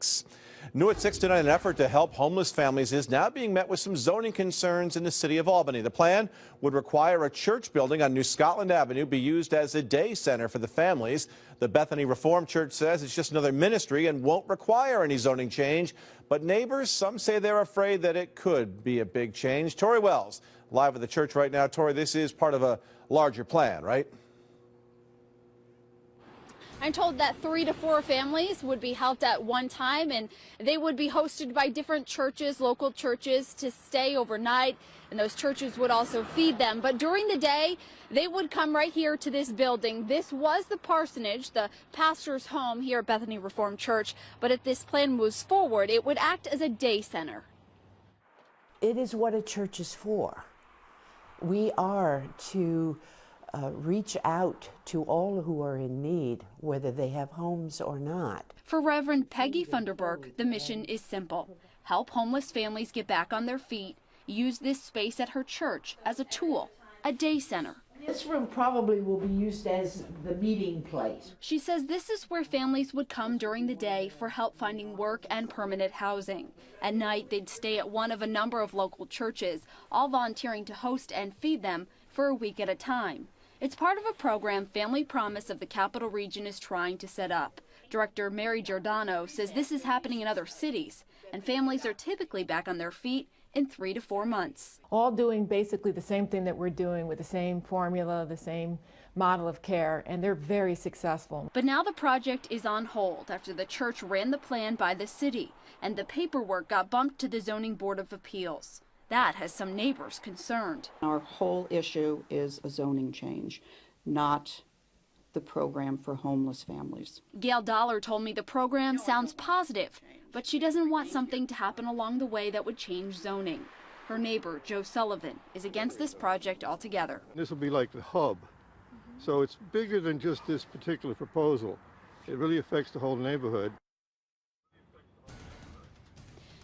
6. New at 6 tonight, an effort to help homeless families is now being met with some zoning concerns in the city of Albany. The plan would require a church building on New Scotland Avenue be used as a day center for the families. The Bethany Reformed Church says it's just another ministry and won't require any zoning change. But neighbors, some say they're afraid that it could be a big change. Tori Wells, live at the church right now. Tori, this is part of a larger plan, right? I'm told that 3 to 4 families would be helped at one time, and they would be hosted by different churches, local churches, to stay overnight, and those churches would also feed them. But during the day, they would come right here to this building. This was the parsonage, the pastor's home here at Bethany Reformed Church, but if this plan moves forward, it would act as a day center. It is what a church is for. We are to reach out to all who are in need, whether they have homes or not. For Reverend Peggy Funderburke, the mission is simple: help homeless families get back on their feet, use this space at her church as a tool, a day center. This room probably will be used as the meeting place. She says this is where families would come during the day for help finding work and permanent housing. At night, they'd stay at one of a number of local churches, all volunteering to host and feed them for a week at a time. It's part of a program Family Promise of the Capital Region is trying to set up. Director Mary Giordano says this is happening in other cities, and families are typically back on their feet in 3 to 4 months. All doing basically the same thing that we're doing with the same formula, the same model of care, and they're very successful. But now the project is on hold after the church ran the plan by the city, and the paperwork got bumped to the Zoning Board of Appeals. That has some neighbors concerned. Our whole issue is a zoning change, not the program for homeless families. Gail Dollar told me the program sounds positive, but she doesn't want something to happen along the way that would change zoning. Her neighbor, Joe Sullivan, is against this project altogether. This will be like the hub. So it's bigger than just this particular proposal. It really affects the whole neighborhood.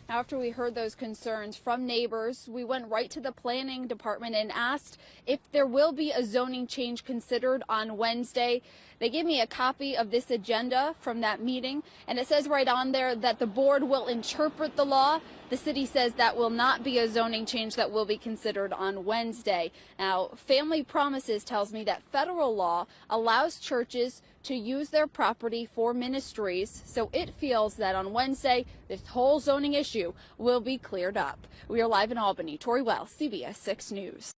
After we heard those concerns from neighbors, we went right to the planning department and asked if there will be a zoning change considered on Wednesday. They gave me a copy of this agenda from that meeting, and it says right on there that the board will interpret the law. The city says that will not be a zoning change that will be considered on Wednesday. Now, Family Promises tells me that federal law allows churches to use their property for ministries, so it feels that on Wednesday, this whole zoning issue will be cleared up. We are live in Albany. Tori Wells, CBS 6 News.